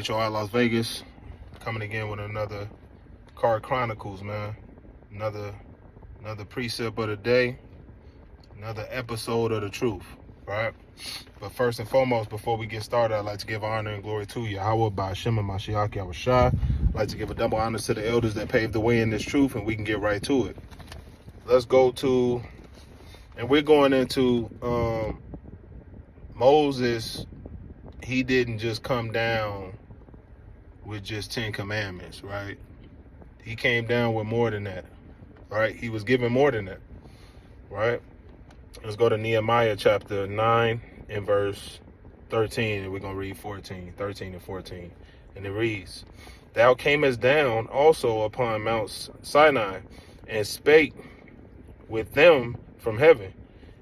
H.O.I. Las Vegas, coming again with another Card Chronicles, man. Another precept of the day, another episode of the truth, right? But first and foremost, before we get started, I'd like to give honor and glory to Yahweh by Shema Mashiach Yahushua. I'd like to give a double honor to the elders that paved the way in this truth, and we can get right to it. Let's go to, and we're going into Moses. He didn't just come down with just 10 commandments, right? He came down with more than that, right? He was given more than that, right? Let's go to Nehemiah chapter 9 and verse 13, and we're going to read 13 and 14. And it reads, Thou camest down also upon Mount Sinai, and spake with them from heaven,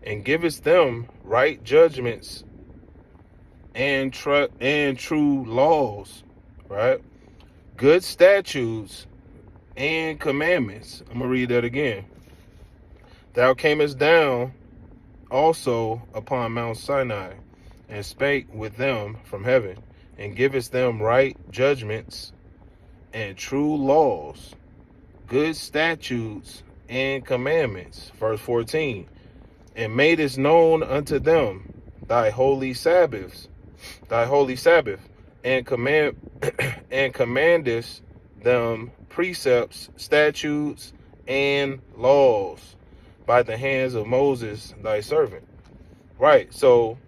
and givest them right judgments and true laws, right? Good statutes and commandments. I'm going to read that again. Thou camest down also upon Mount Sinai, and spake with them from heaven, and givest them right judgments and true laws, good statutes and commandments. Verse 14, and madest known unto them thy holy Sabbath, and commandest them precepts, statutes, and laws by the hands of Moses thy servant. Right. So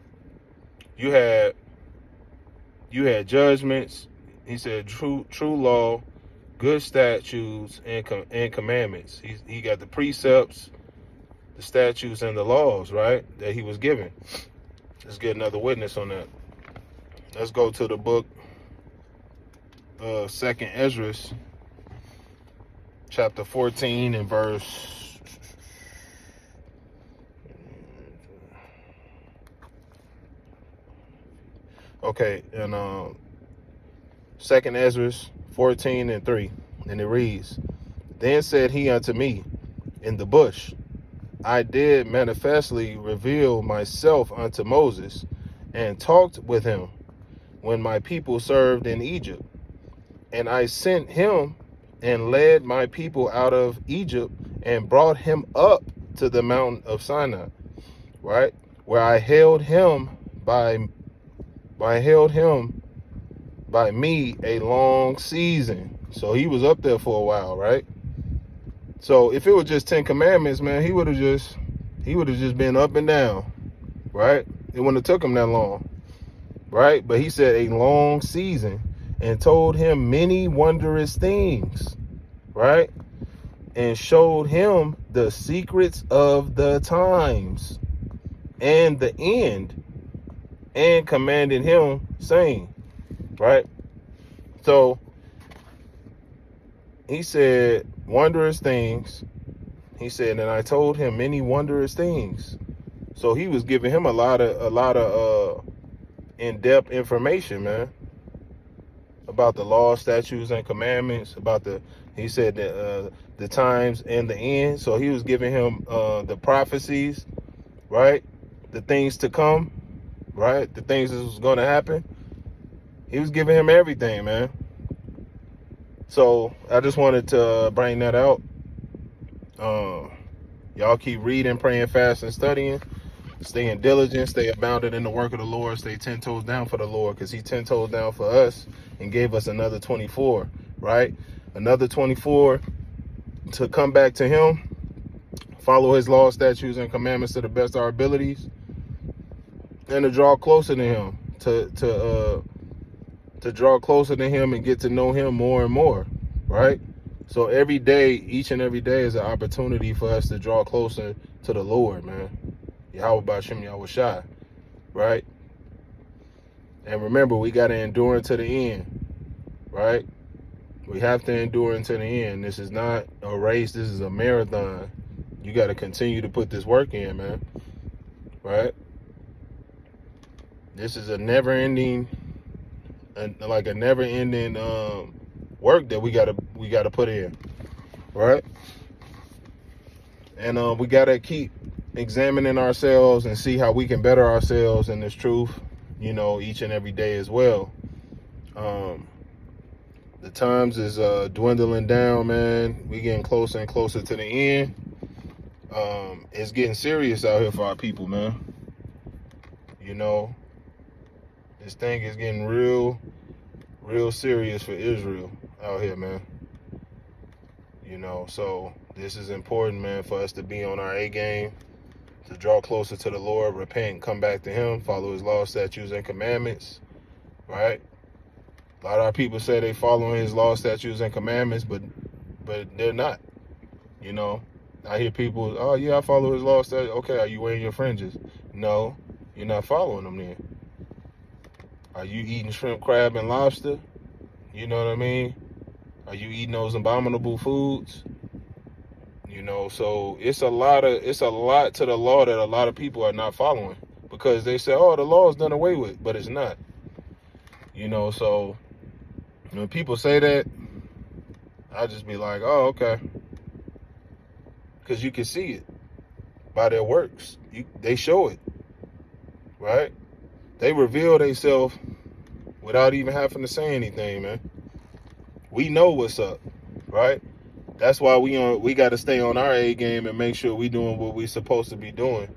you had judgments. He said true law, good statutes, and commandments. He got the precepts, the statutes, and the laws, right, that he was given. Let's get another witness on that. Let's go to the book of 2nd Ezra, chapter 14 and verse 2nd Ezra 14 and 3, and it reads, Then said he unto me in the bush, I did manifestly reveal myself unto Moses, and talked with him when my people served in Egypt. And I sent him and led my people out of Egypt, and brought him up to the mountain of Sinai, right, where I held him by me a long season. So he was up there for a while, right? So if it was just 10 commandments, man, he would have just been up and down, right? It wouldn't have took him that long, right? But he said a long season, and told him many wondrous things, right? And showed him the secrets of the times and the end, and commanded him, saying, right? So he said wondrous things. He said, and I told him many wondrous things. So he was giving him a lot of in-depth information, man, about the law, statutes, and commandments, he said the times and the end. So he was giving him the prophecies, right? The things to come, right? The things that was going to happen. He was giving him everything, man. So I just wanted to bring that out. Y'all keep reading, praying, fasting, studying, staying diligent, stay abounded in the work of the Lord, stay 10 toes down for the Lord, because he 10 toes down for us and gave us another 24, right? Another 24 to come back to him, follow his law, statutes, and commandments to the best of our abilities, and to draw closer to him, to draw closer to him and get to know him more and more, right? So every day, each and every day is an opportunity for us to draw closer to the Lord, man. Yahweh B'Shem Yahushua, right? And remember, we got to endure until the end, right? We have to endure until the end. This is not a race. This is a marathon. You got to continue to put this work in, man, right? This is a never-ending work that we gotta put in, right? And we gotta keep examining ourselves and see how we can better ourselves in this truth, each and every day as well. The times is dwindling down, man. We getting closer and closer to the end. It's getting serious out here for our people, man. You know, this thing is getting real serious for Israel out here, man. You know, so this is important, man, for us to be on our A game, to draw closer to the Lord, repent, come back to Him, follow His laws, statutes, and commandments, right? A lot of our people say they following His laws, statutes, and commandments, but they're not. You know, I hear people, oh yeah, I follow His laws, statutes. Okay, are you wearing your fringes? No, you're not following them then. Are you eating shrimp, crab, and lobster? You know what I mean? Are you eating those abominable foods? You know, so it's a lot to the law that a lot of people are not following because they say, oh, the law is done away with, but it's not. You know, so when people say that, I just be like, oh, okay. Because you can see it by their works. They show it, right? They reveal themselves without even having to say anything, man. We know what's up, right? That's why we got to stay on our A game and make sure we doing what we supposed to be doing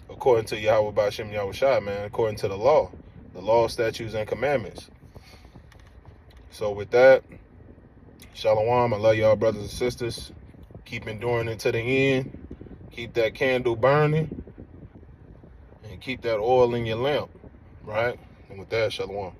according to Yahweh B'Shem Yahushua, man, according to the law, statutes, and commandments. So with that, Shalom, I love y'all, brothers and sisters. Keep enduring it to the end. Keep that candle burning and keep that oil in your lamp, right? And with that, Shalom.